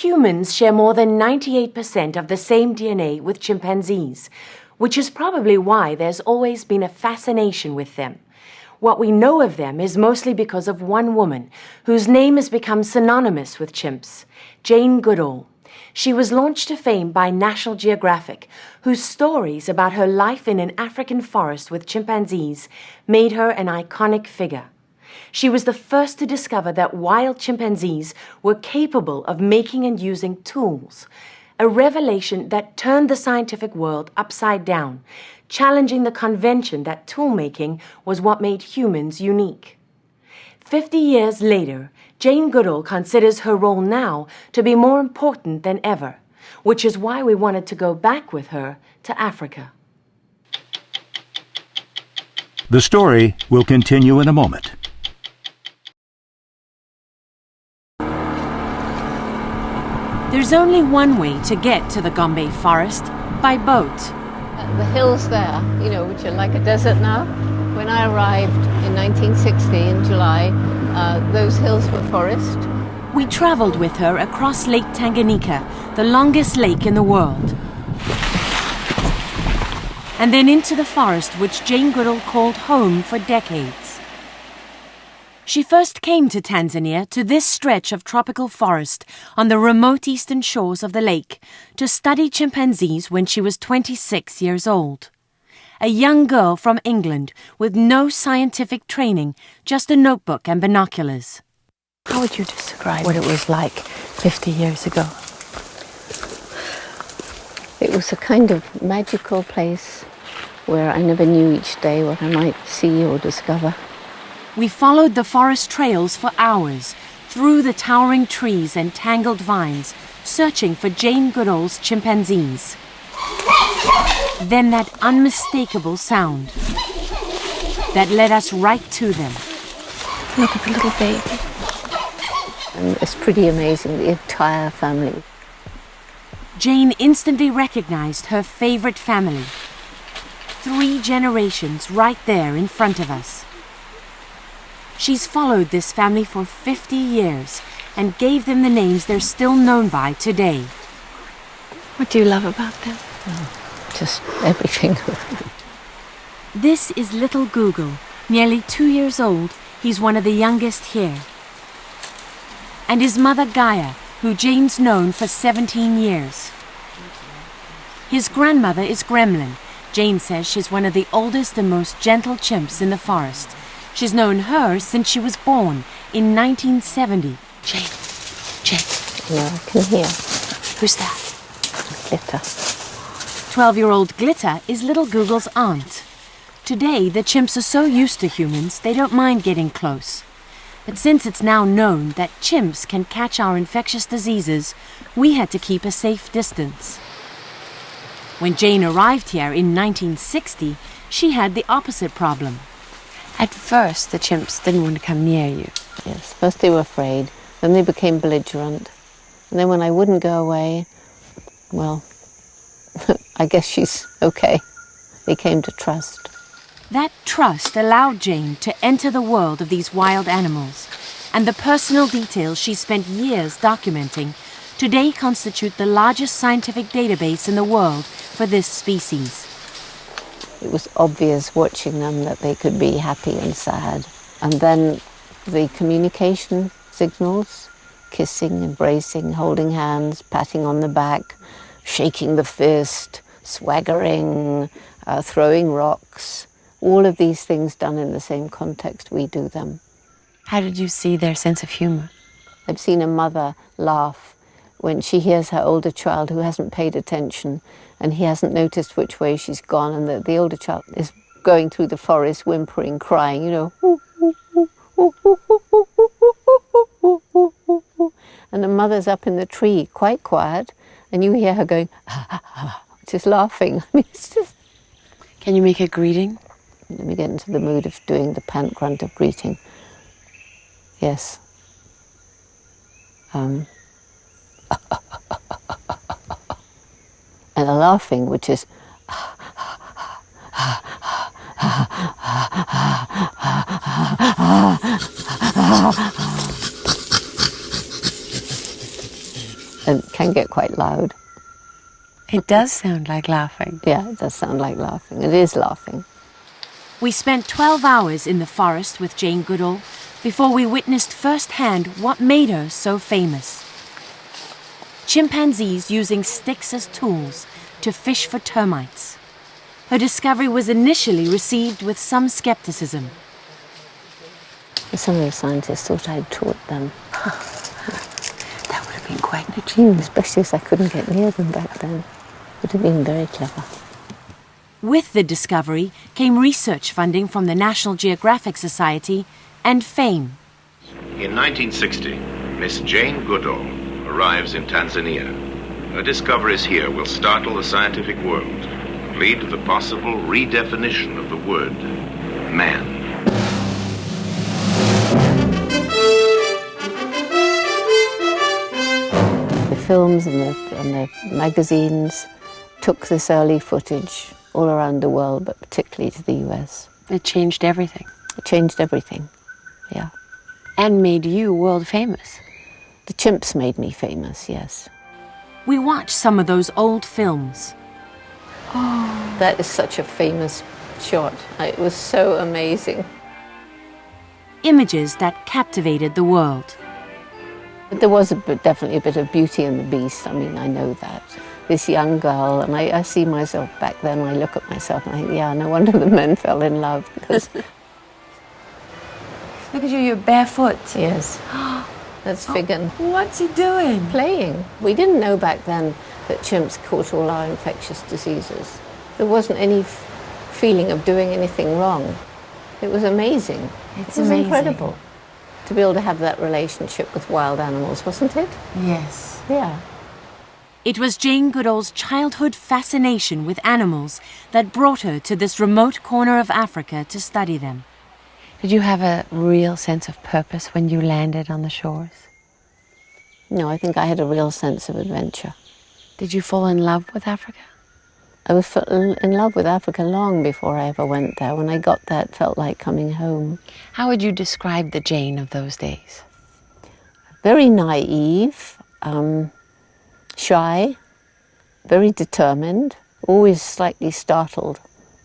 Humans share more than 98% of the same DNA with chimpanzees, which is probably why there's always been a fascination with them. What we know of them is mostly because of one woman whose name has become synonymous with chimps, Jane Goodall. She was launched to fame by National Geographic, whose stories about her life in an African forest with chimpanzees made her an iconic figure. She was the first to discover that wild chimpanzees were capable of making and using tools, a revelation that turned the scientific world upside down, challenging the convention that tool-making was what made humans unique. 50 years later, Jane Goodall considers her role now to be more important than ever, which is why we wanted to go back with her to Africa. The story will continue in a moment. There's only one way to get to the Gombe forest, by boat. The hills there, which are like a desert now. When I arrived in 1960 in July, those hills were forest. We traveled with her across Lake Tanganyika, the longest lake in the world. And then into the forest which Jane Goodall called home for decades. She first came to Tanzania, to this stretch of tropical forest on the remote eastern shores of the lake, to study chimpanzees when she was 26 years old. A young girl from England with no scientific training, just a notebook and binoculars. How would you describe what it was like 50 years ago? It was a kind of magical place where I never knew each day what I might see or discover. We followed the forest trails for hours, through the towering trees and tangled vines, searching for Jane Goodall's chimpanzees. Then that unmistakable sound that led us right to them. Look at the little baby. And it's pretty amazing, the entire family. Jane instantly recognized her favorite family. 3 generations right there in front of us. She's followed this family for 50 years and gave them the names they're still known by today. What do you love about them? Just everything. This is little Goodall, nearly 2 years old. He's one of the youngest here. And his mother Gaia, who Jane's known for 17 years. His grandmother is Gremlin. Jane says she's one of the oldest and most gentle chimps in the forest. She's known her since she was born in 1970. Jane. Yeah, I can hear. Who's that? Glitter. 12-year-old Glitter is little Google's aunt. Today, the chimps are so used to humans, they don't mind getting close. But since it's now known that chimps can catch our infectious diseases, we had to keep a safe distance. When Jane arrived here in 1960, she had the opposite problem. At first, the chimps didn't want to come near you. Yes, first they were afraid, then they became belligerent. And then when I wouldn't go away, well, I guess she's okay. They came to trust. That trust allowed Jane to enter the world of these wild animals, and the personal details she spent years documenting today constitute the largest scientific database in the world for this species. It was obvious watching them that they could be happy and sad. And then the communication signals, kissing, embracing, holding hands, patting on the back, shaking the fist, swaggering, throwing rocks, all of these things done in the same context we do them. How did you see their sense of humor? I've seen a mother laugh when she hears her older child who hasn't paid attention and he hasn't noticed which way she's gone, and the older child is going through the forest whimpering, crying, and the mother's up in the tree, quite quiet, and you hear her going, just laughing. I mean, it's just... Can you make a greeting? Let me get into the mood of doing the pant grunt of greeting. Yes. And a laughing, which is... and can get quite loud. It does sound like laughing. Yeah, it does sound like laughing. It is laughing. We spent 12 hours in the forest with Jane Goodall before we witnessed firsthand what made her so famous. Chimpanzees using sticks as tools to fish for termites. Her discovery was initially received with some skepticism. Some of the scientists thought I'd taught them. That would have been quite an achievement. Especially as I couldn't get near them back then. Would have been very clever. With the discovery came research funding from the National Geographic Society and fame. In 1960, Miss Jane Goodall arrives in Tanzania. Her discoveries here will startle the scientific world, lead to the possible redefinition of the word man. The films and the magazines took this early footage all around the world, but particularly to the US. It changed everything. It changed everything, yeah. And made you world famous. The chimps made me famous, yes. We watched some of those old films. Oh, that is such a famous shot. It was so amazing. Images that captivated the world. But there was definitely a bit of Beauty and the Beast. I mean, I know that. This young girl, and I see myself back then, I look at myself and I think, yeah, no wonder the men fell in love. Because Look at you, you're barefoot. yes, that's Figan. What's he doing? Playing. We didn't know back then that chimps caught all our infectious diseases. There wasn't any feeling of doing anything wrong. It was amazing. It's It was amazing. incredible to be able to have that relationship with wild animals, wasn't it? Yes. Yeah. It was Jane Goodall's childhood fascination with animals that brought her to this remote corner of Africa to study them. Did you have a real sense of purpose when you landed on the shores? No, I think I had a real sense of adventure. Did you fall in love with Africa? I was in love with Africa long before I ever went there. When I got there, it felt like coming home. How would you describe the Jane of those days? Very naive, shy, very determined, always slightly startled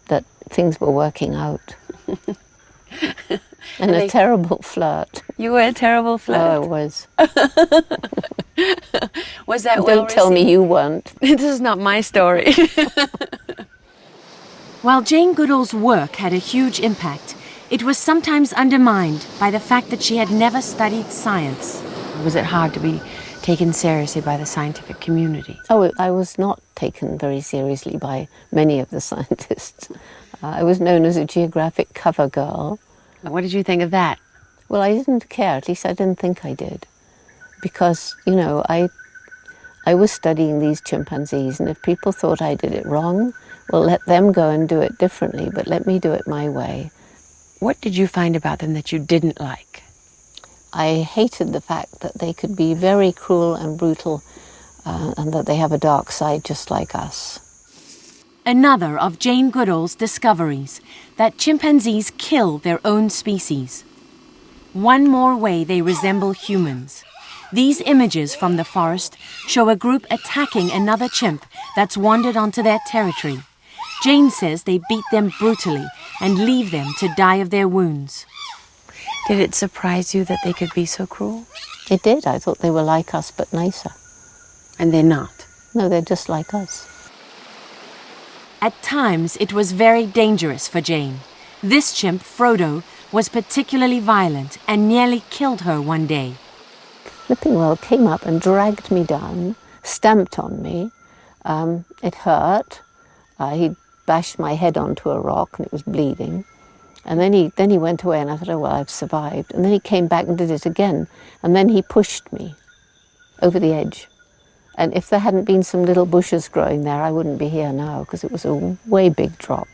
that things were working out. And a terrible flirt. You were a terrible flirt. Oh, I was. Was that Don't tell me you weren't. This is not my story. While Jane Goodall's work had a huge impact, it was sometimes undermined by the fact that she had never studied science. Was it hard to be taken seriously by the scientific community? Oh, I was not taken very seriously by many of the scientists. I was known as a geographic cover girl. What did you think of that? Well, I didn't care. At least I didn't think I did. Because, you know, I was studying these chimpanzees, and if people thought I did it wrong, well, let them go and do it differently, but let me do it my way. What did you find about them that you didn't like? I hated the fact that they could be very cruel and brutal, and that they have a dark side just like us. Another of Jane Goodall's discoveries, that chimpanzees kill their own species. One more way they resemble humans. These images from the forest show a group attacking another chimp that's wandered onto their territory. Jane says they beat them brutally and leave them to die of their wounds. Did it surprise you that they could be so cruel? It did. I thought they were like us, but nicer. And they're not. No, they're just like us. At times, it was very dangerous for Jane. This chimp, Frodo, was particularly violent and nearly killed her one day. Flipping Well came up and dragged me down, stamped on me. It hurt. He bashed my head onto a rock and it was bleeding. And then he went away and I thought, oh, well, I've survived. And then he came back and did it again. And then he pushed me over the edge. And if there hadn't been some little bushes growing there, I wouldn't be here now because it was a way big drop.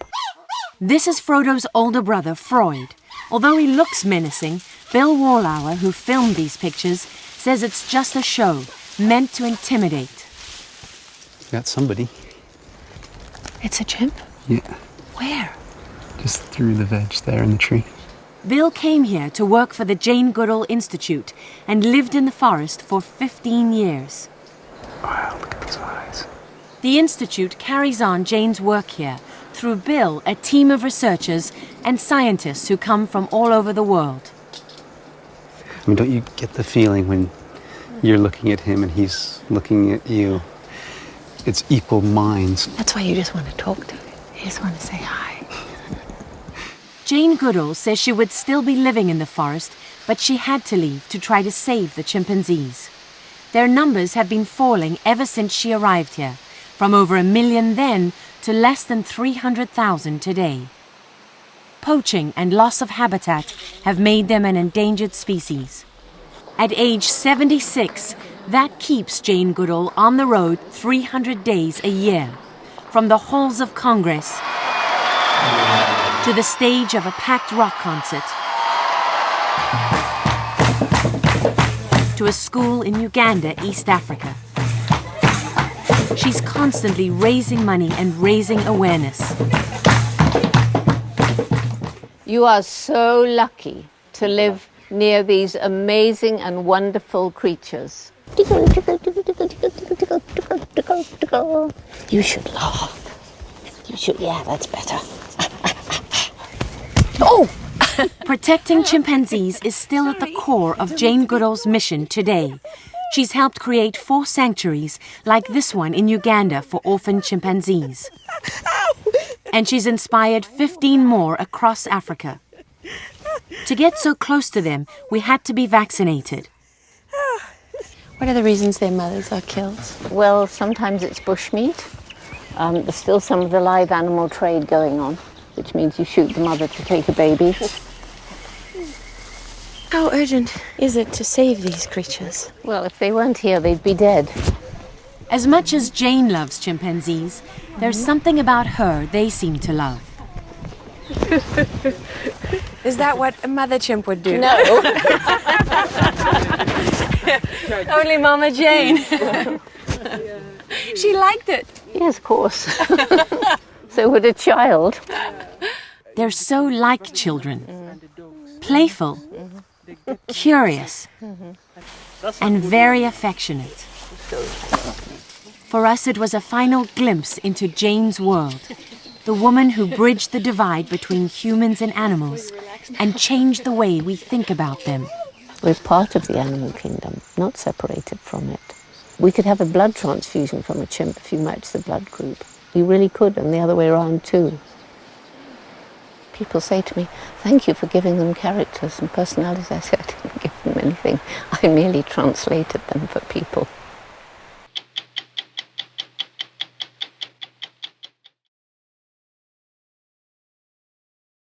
This is Frodo's older brother, Freud. Although he looks menacing, Bill Wallauer, who filmed these pictures, says it's just a show, meant to intimidate. Got somebody. It's a chimp? Yeah, Where? just through the veg there in the tree. Bill came here to work for the Jane Goodall Institute and lived in the forest for 15 years. Wow, look at those eyes. The Institute carries on Jane's work here through Bill, a team of researchers and scientists who come from all over the world. I mean, don't you get the feeling when you're looking at him and he's looking at you? It's equal minds. That's why you just want to talk to him. You just want to say hi. Jane Goodall says she would still be living in the forest, but she had to leave to try to save the chimpanzees. Their numbers have been falling ever since she arrived here, from over 1 million then to less than 300,000 today. Poaching and loss of habitat have made them an endangered species. At age 76, that keeps Jane Goodall on the road 300 days a year, from the halls of Congress to the stage of a packed rock concert, to a school in Uganda, East Africa. She's constantly raising money and raising awareness. You are so lucky to live near these amazing and wonderful creatures. You should laugh. You should, yeah, that's better. Oh! Protecting chimpanzees is still at the core of Jane Goodall's mission today. She's helped create 4 sanctuaries like this one in Uganda for orphan chimpanzees. And she's inspired 15 more across Africa. To get so close to them, we had to be vaccinated. What are the reasons their mothers are killed? Well, sometimes it's bushmeat. There's still some of the live animal trade going on, which means you shoot the mother to take a baby. How urgent is it to save these creatures? Well, if they weren't here, they'd be dead. As much as Jane loves chimpanzees, there's something about her they seem to love. Is that what a mother chimp would do? No. Only Mama Jane. She liked it. Yes, of course. So would a child. They're so like children. Playful, curious, and very affectionate. For us, it was a final glimpse into Jane's world, the woman who bridged the divide between humans and animals and changed the way we think about them. We're part of the animal kingdom, not separated from it. We could have a blood transfusion from a chimp if you match the blood group. You really could, and the other way around too. People say to me, thank you for giving them characters and personalities. I said, I didn't give them anything. I merely translated them for people.